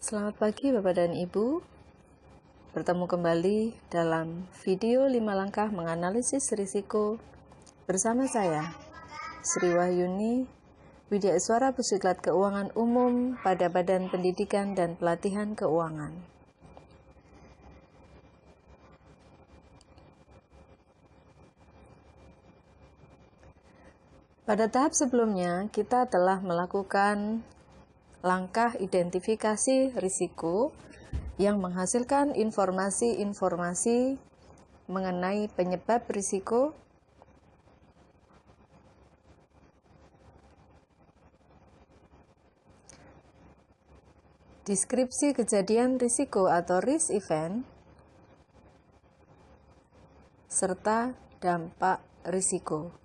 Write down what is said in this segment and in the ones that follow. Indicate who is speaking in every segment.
Speaker 1: Selamat pagi Bapak dan Ibu. Bertemu kembali dalam video 5 langkah menganalisis risiko bersama saya, Sri Wahyuni, Widya Iswara Pusiklat Keuangan Umum pada Badan Pendidikan dan Pelatihan Keuangan. Pada tahap sebelumnya, kita telah melakukan langkah identifikasi risiko yang menghasilkan informasi-informasi mengenai penyebab risiko, deskripsi kejadian risiko atau risk event, serta dampak risiko,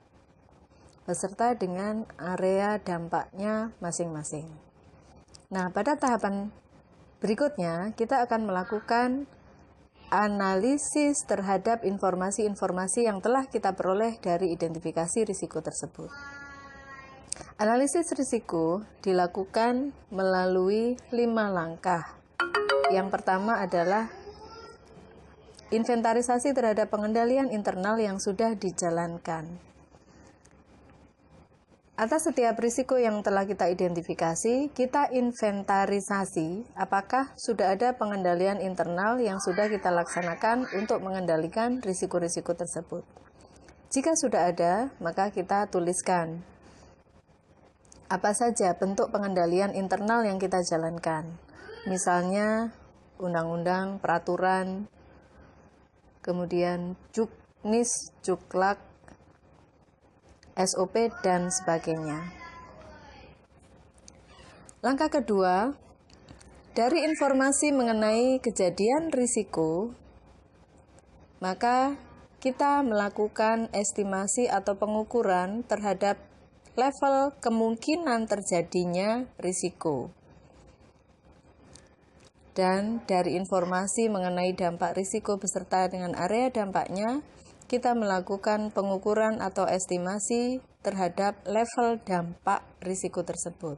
Speaker 1: beserta dengan area dampaknya masing-masing. Nah, pada tahapan berikutnya, kita akan melakukan analisis terhadap informasi-informasi yang telah kita peroleh dari identifikasi risiko tersebut. Analisis risiko dilakukan melalui 5 langkah. Yang pertama adalah inventarisasi terhadap pengendalian internal yang sudah dijalankan. Atas setiap risiko yang telah kita identifikasi, kita inventarisasi apakah sudah ada pengendalian internal yang sudah kita laksanakan untuk mengendalikan risiko-risiko tersebut. Jika sudah ada, maka kita tuliskan apa saja bentuk pengendalian internal yang kita jalankan. Misalnya, undang-undang, peraturan, kemudian juknis, juklak, SOP, dan sebagainya. Langkah kedua, dari informasi mengenai kejadian risiko, maka kita melakukan estimasi atau pengukuran terhadap level kemungkinan terjadinya risiko. Dan dari informasi mengenai dampak risiko beserta dengan area dampaknya, kita melakukan pengukuran atau estimasi terhadap level dampak risiko tersebut.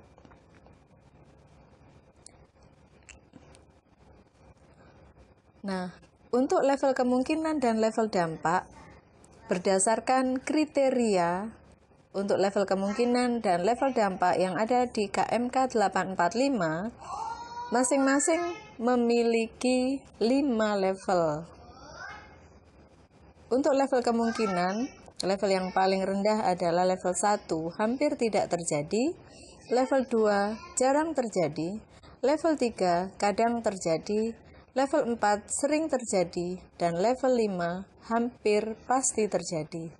Speaker 1: Nah, untuk level kemungkinan dan level dampak, berdasarkan kriteria untuk level kemungkinan dan level dampak yang ada di KMK 845, masing-masing memiliki 5 level. Untuk level kemungkinan, level yang paling rendah adalah level 1, hampir tidak terjadi, level 2, jarang terjadi, level 3, kadang terjadi, level 4, sering terjadi, dan level 5, hampir pasti terjadi.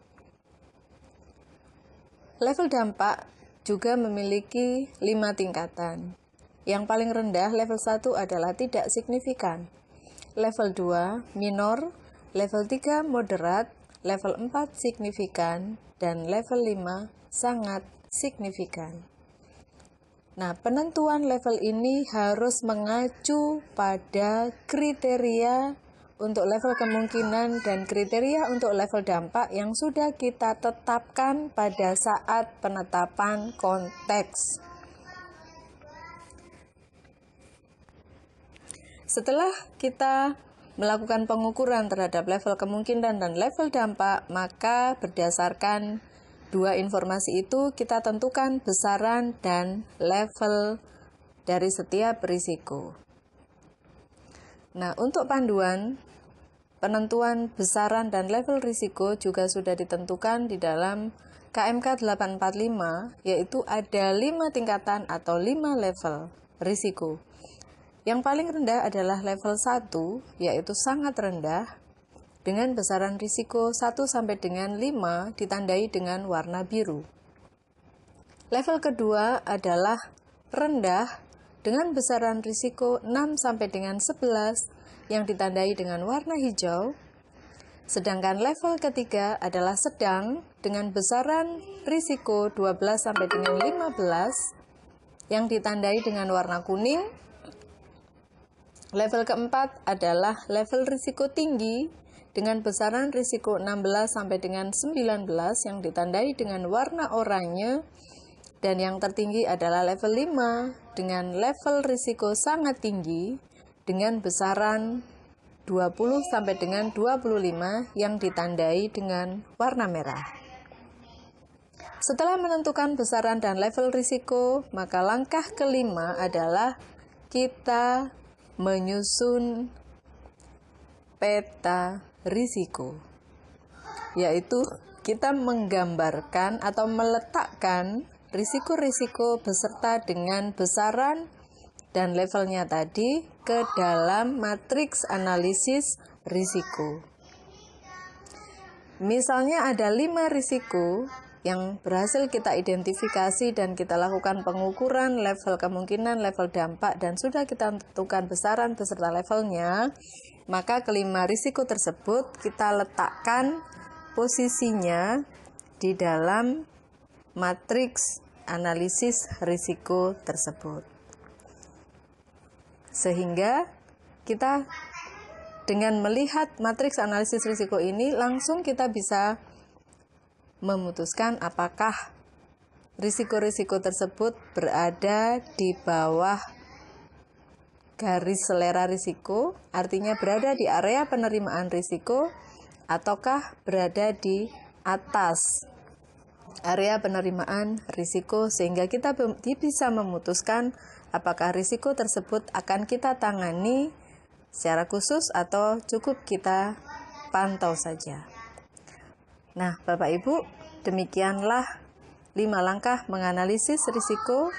Speaker 1: Level dampak juga memiliki 5 tingkatan. Yang paling rendah, level 1 adalah tidak signifikan, level 2, minor, level 3 moderat, level 4 signifikan, dan level 5 sangat signifikan. Nah, penentuan level ini harus mengacu pada kriteria untuk level kemungkinan dan kriteria untuk level dampak yang sudah kita tetapkan pada saat penetapan konteks. Setelah kita melakukan pengukuran terhadap level kemungkinan dan level dampak, maka berdasarkan 2 informasi itu kita tentukan besaran dan level dari setiap risiko. Nah, untuk panduan penentuan besaran dan level risiko juga sudah ditentukan di dalam KMK 845, yaitu ada 5 tingkatan atau 5 level risiko. Yang paling rendah adalah level 1, yaitu sangat rendah, dengan besaran risiko 1 sampai dengan 5 ditandai dengan warna biru. Level kedua adalah rendah, dengan besaran risiko 6 sampai dengan 11 yang ditandai dengan warna hijau. Sedangkan level ketiga adalah sedang, dengan besaran risiko 12 sampai dengan 15 yang ditandai dengan warna kuning. Level keempat adalah level risiko tinggi dengan besaran risiko 16 sampai dengan 19 yang ditandai dengan warna oranye. dan yang tertinggi adalah level 5 dengan level risiko sangat tinggi dengan besaran 20 sampai dengan 25 yang ditandai dengan warna merah. Setelah menentukan besaran dan level risiko, maka langkah kelima adalah kita menyusun peta risiko, yaitu kita menggambarkan atau meletakkan risiko-risiko beserta dengan besaran dan levelnya tadi ke dalam matriks analisis risiko. Misalnya ada 5 risiko yang berhasil kita identifikasi dan kita lakukan pengukuran level kemungkinan, level dampak, dan sudah kita tentukan besaran beserta levelnya, maka kelima risiko tersebut kita letakkan posisinya di dalam matriks analisis risiko tersebut. Sehingga kita dengan melihat matriks analisis risiko ini langsung kita bisa memutuskan apakah risiko-risiko tersebut berada di bawah garis selera risiko, artinya berada di area penerimaan risiko, ataukah berada di atas area penerimaan risiko, sehingga kita bisa memutuskan apakah risiko tersebut akan kita tangani secara khusus atau cukup kita pantau saja. Nah, Bapak Ibu, demikianlah 5 langkah menganalisis risiko.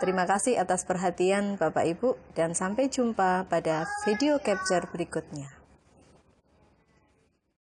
Speaker 1: Terima kasih atas perhatian Bapak Ibu dan sampai jumpa pada video capture berikutnya.